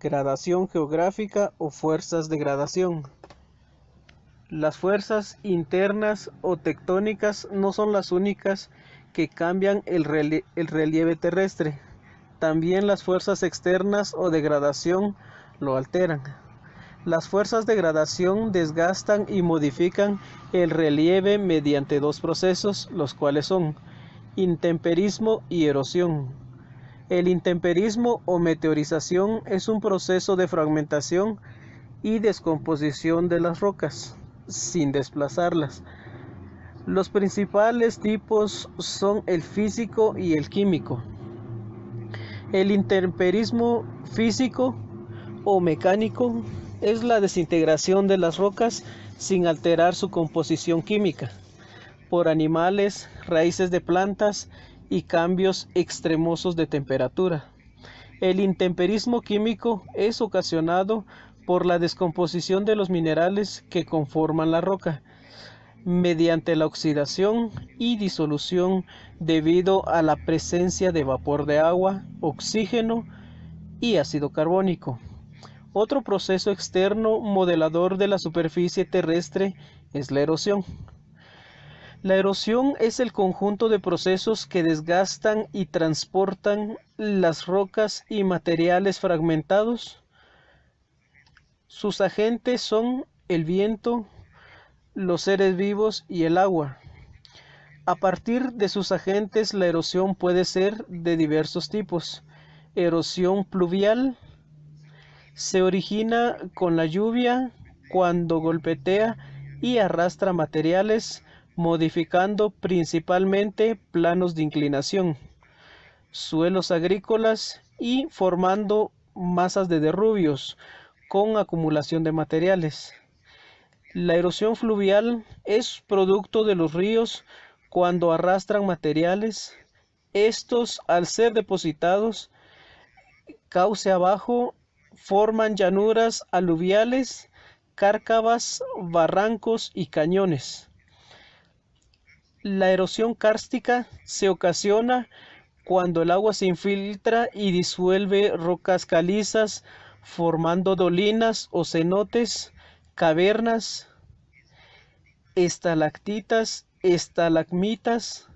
Gradación geográfica o fuerzas de gradación. Las fuerzas internas o tectónicas no son las únicas que cambian el relieve terrestre. También las fuerzas externas o de gradación lo alteran. Las fuerzas de gradación desgastan y modifican el relieve mediante dos procesos, los cuales son intemperismo y erosión. El intemperismo o meteorización es un proceso de fragmentación y descomposición de las rocas, sin desplazarlas. Los principales tipos son el físico y el químico. El intemperismo físico o mecánico es la desintegración de las rocas sin alterar su composición química, por animales, raíces de plantas y cambios extremosos de temperatura. El intemperismo químico es ocasionado por la descomposición de los minerales que conforman la roca, mediante la oxidación y disolución debido a la presencia de vapor de agua, oxígeno y ácido carbónico. Otro proceso externo modelador de la superficie terrestre es la erosión. La erosión es el conjunto de procesos que desgastan y transportan las rocas y materiales fragmentados. Sus agentes son el viento, los seres vivos y el agua. A partir de sus agentes, la erosión puede ser de diversos tipos. Erosión pluvial se origina con la lluvia cuando golpetea y arrastra materiales, modificando principalmente planos de inclinación, suelos agrícolas y formando masas de derrubios con acumulación de materiales. La erosión fluvial es producto de los ríos cuando arrastran materiales. Estos, al ser depositados cauce abajo, forman llanuras aluviales, cárcavas, barrancos y cañones. La erosión kárstica se ocasiona cuando el agua se infiltra y disuelve rocas calizas, formando dolinas o cenotes, cavernas, estalactitas, estalagmitas,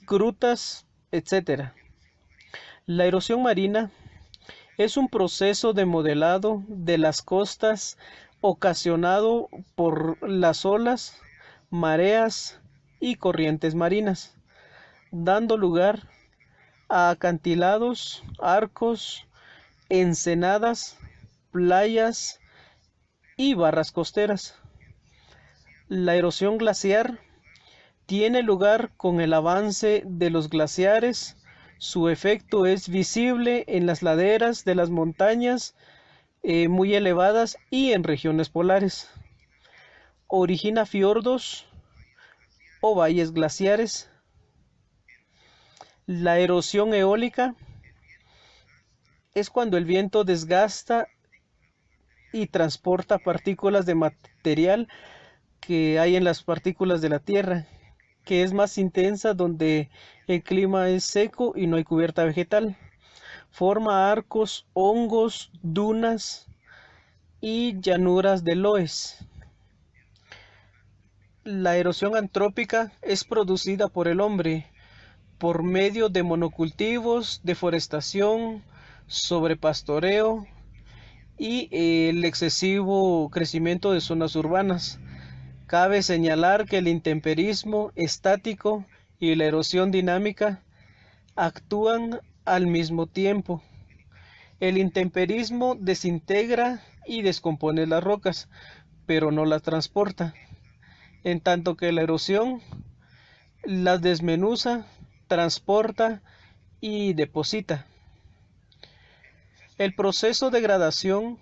grutas, etc. La erosión marina es un proceso de modelado de las costas ocasionado por las olas, mareas y corrientes marinas, dando lugar a acantilados, arcos, ensenadas, playas y barras costeras. La erosión glaciar tiene lugar con el avance de los glaciares. Su efecto es visible en las laderas de las montañas muy elevadas y en regiones polares. Origina fiordos o valles glaciares. La erosión eólica es cuando el viento desgasta y transporta partículas de material que hay en las partículas de la tierra, que es más intensa donde el clima es seco y no hay cubierta vegetal. Forma arcos, hongos, dunas y llanuras de loess. La erosión antrópica es producida por el hombre por medio de monocultivos, deforestación, sobrepastoreo y el excesivo crecimiento de zonas urbanas. Cabe señalar que el intemperismo estático y la erosión dinámica actúan al mismo tiempo. El intemperismo desintegra y descompone las rocas, pero no las transporta, en tanto que la erosión las desmenuza, transporta y deposita. El proceso de gradación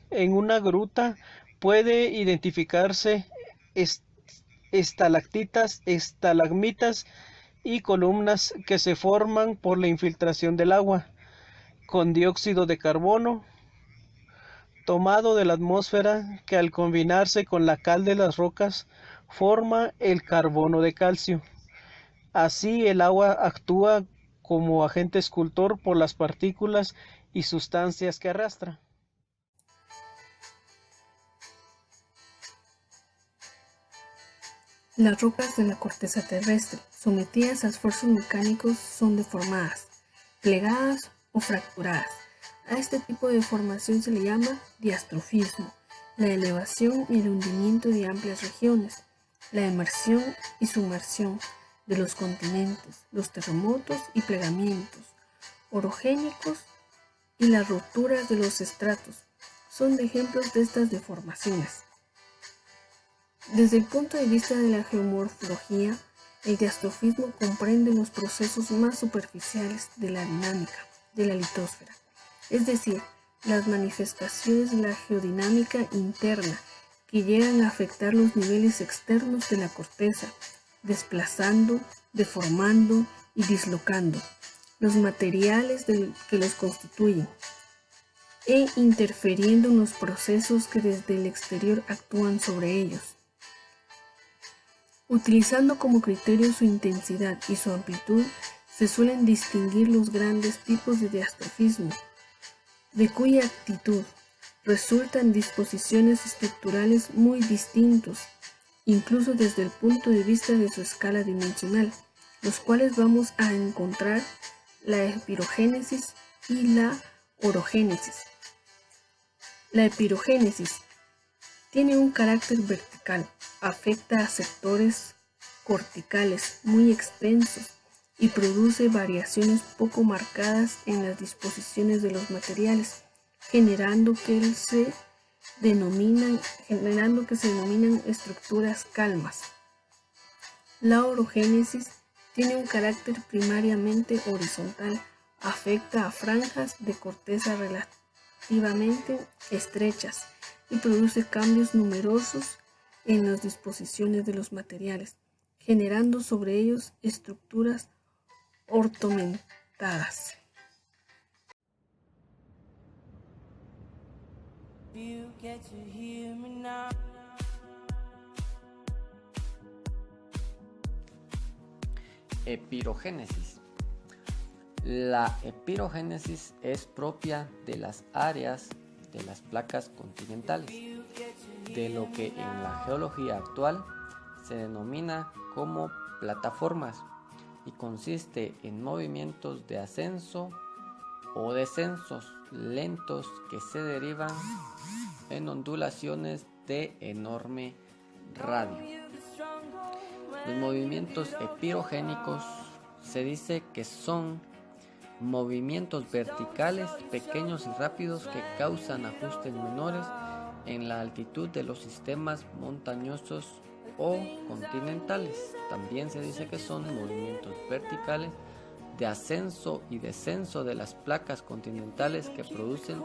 en una gruta puede identificarse estalactitas, estalagmitas y columnas que se forman por la infiltración del agua con dióxido de carbono tomado de la atmósfera, que al combinarse con la cal de las rocas forma el carbono de calcio. Así el agua actúa como agente escultor por las partículas y sustancias que arrastra. Las rocas de la corteza terrestre, sometidas a esfuerzos mecánicos, son deformadas, plegadas o fracturadas. A este tipo de deformación se le llama diastrofismo, la elevación y el hundimiento de amplias regiones, la emersión y sumersión de los continentes, los terremotos y plegamientos orogénicos y las rupturas de los estratos son ejemplos de estas deformaciones. Desde el punto de vista de la geomorfología, el diastrofismo comprende los procesos más superficiales de la dinámica de la litosfera, es decir, las manifestaciones de la geodinámica interna que llegan a afectar los niveles externos de la corteza, desplazando, deformando y dislocando los materiales que los constituyen e interfiriendo en los procesos que desde el exterior actúan sobre ellos. Utilizando como criterio su intensidad y su amplitud, se suelen distinguir los grandes tipos de diastrofismo, de cuya actitud resultan disposiciones estructurales muy distintos, incluso desde el punto de vista de su escala dimensional, los cuales vamos a encontrar la epirogénesis y la orogénesis. La epirogénesis tiene un carácter vertical, afecta a sectores corticales muy extensos y produce variaciones poco marcadas en las disposiciones de los materiales, generando que se denominan estructuras calmas. La orogénesis tiene un carácter primariamente horizontal, afecta a franjas de corteza relativamente estrechas y produce cambios numerosos en las disposiciones de los materiales, generando sobre ellos estructuras ornamentadas. Epirogénesis. La epirogénesis es propia de las áreas de las placas continentales, de lo que en la geología actual se denomina como plataformas, y consiste en movimientos de ascenso o descensos lentos que se derivan en ondulaciones de enorme radio. Los movimientos epirogénicos se dice que son movimientos verticales pequeños y rápidos que causan ajustes menores en la altitud de los sistemas montañosos o continentales. También se dice que son movimientos verticales de ascenso y descenso de las placas continentales que producen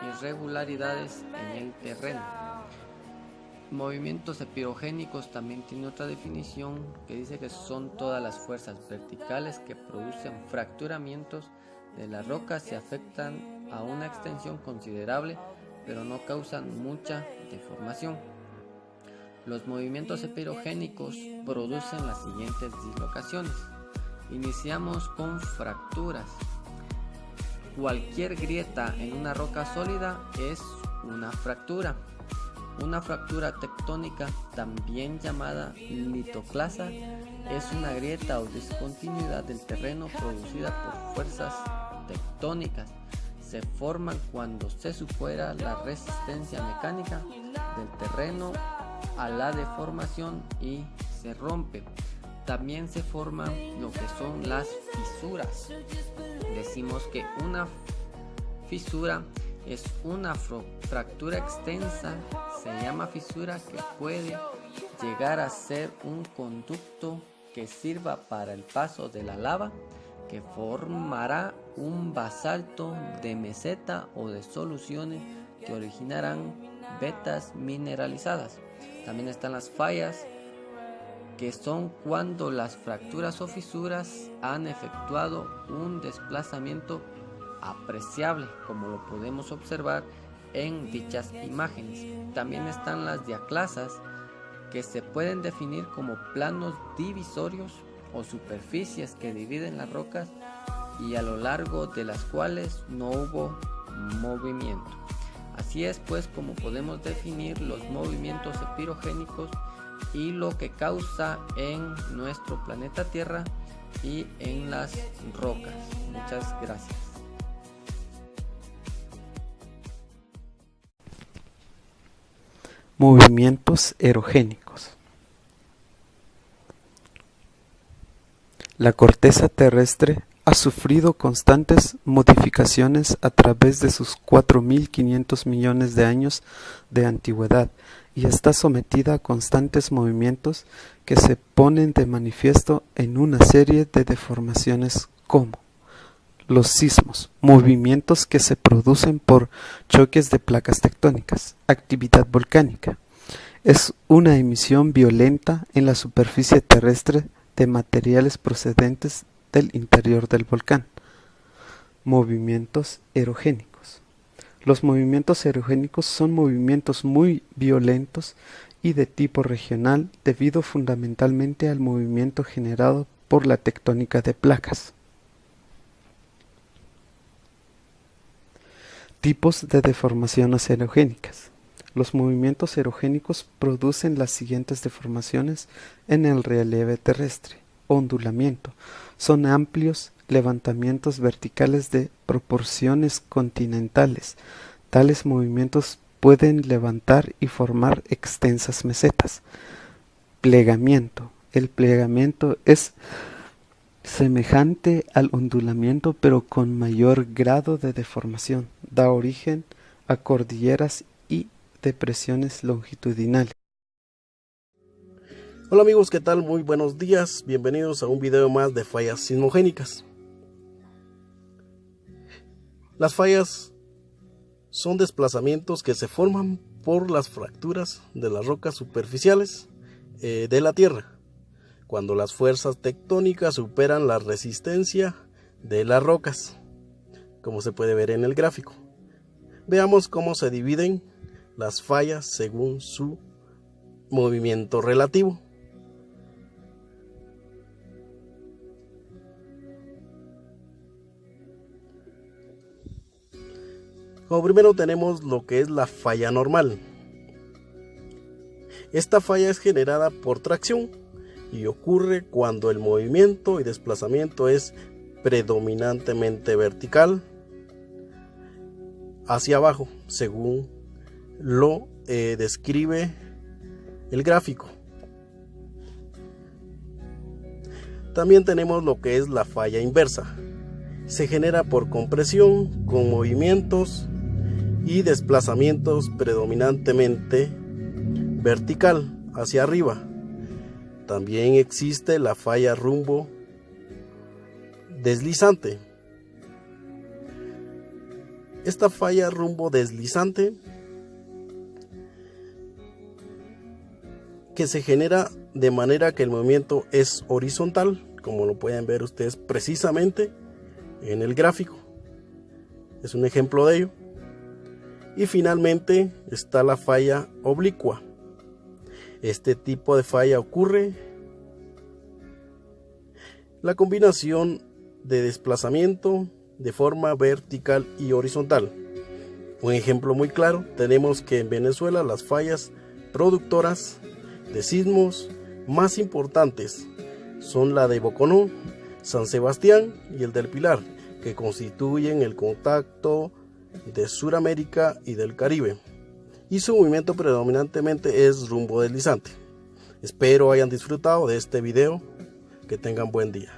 irregularidades en el terreno. Movimientos epirogénicos también tiene otra definición que dice que son todas las fuerzas verticales que producen fracturamientos de las rocas y afectan a una extensión considerable, pero no causan mucha deformación. Los movimientos epirogénicos producen las siguientes dislocaciones. Iniciamos con fracturas. Cualquier grieta en una roca sólida es una fractura. Una fractura tectónica, también llamada litoclasa, es una grieta o discontinuidad del terreno producida por fuerzas tectónicas. Se forman cuando se supera la resistencia mecánica del terreno a la deformación y se rompe. También se forman lo que son las fisuras. Decimos que una fisura es una fractura extensa, se llama fisura, que puede llegar a ser un conducto que sirva para el paso de la lava, que formará un basalto de meseta o de soluciones que originarán vetas mineralizadas. También están las fallas, que son cuando las fracturas o fisuras han efectuado un desplazamiento apreciable, como lo podemos observar en dichas imágenes. También están las diaclasas, que se pueden definir como planos divisorios o superficies que dividen las rocas y a lo largo de las cuales no hubo movimiento. Así es pues como podemos definir los movimientos epirogénicos y lo que causa en nuestro planeta Tierra y en las rocas. Muchas gracias. Movimientos erogénicos. La corteza terrestre ha sufrido constantes modificaciones a través de sus 4.500 millones de años de antigüedad y está sometida a constantes movimientos que se ponen de manifiesto en una serie de deformaciones como los sismos, movimientos que se producen por choques de placas tectónicas, actividad volcánica. Es una emisión violenta en la superficie terrestre de materiales procedentes del interior del volcán. Movimientos erogénicos. Los movimientos erogénicos son movimientos muy violentos y de tipo regional debido fundamentalmente al movimiento generado por la tectónica de placas. Tipos de deformaciones erogénicas. Los movimientos erogénicos producen las siguientes deformaciones en el relieve terrestre. Ondulamiento. Son amplios levantamientos verticales de proporciones continentales. Tales movimientos pueden levantar y formar extensas mesetas. Plegamiento. El plegamiento es semejante al ondulamiento pero con mayor grado de deformación. Da origen a cordilleras y depresiones longitudinales. Hola amigos, ¿qué tal? Muy buenos días, bienvenidos a un video más de fallas sismogénicas. Las fallas son desplazamientos que se forman por las fracturas de las rocas superficiales de la Tierra, cuando las fuerzas tectónicas superan la resistencia de las rocas, como se puede ver en el gráfico. Veamos cómo se dividen las fallas según su movimiento relativo. Como primero tenemos lo que es la falla normal. Esta falla es generada por tracción y ocurre cuando el movimiento y desplazamiento es predominantemente vertical hacia abajo, según lo describe el gráfico. También tenemos lo que es la falla inversa. Se genera por compresión con movimientos y desplazamientos predominantemente vertical hacia arriba. También existe la falla rumbo deslizante. Esta falla rumbo deslizante que se genera de manera que el movimiento es horizontal, como lo pueden ver ustedes precisamente en el gráfico. Es un ejemplo de ello. Y finalmente está la falla oblicua. Este tipo de falla ocurre la combinación de desplazamiento de forma vertical y horizontal. Un ejemplo muy claro, tenemos que en Venezuela las fallas productoras de sismos más importantes son la de Boconó, San Sebastián y el del Pilar, que constituyen el contacto de Sudamérica y del Caribe, y su movimiento predominantemente es rumbo deslizante. Espero hayan disfrutado de este video, que tengan buen día.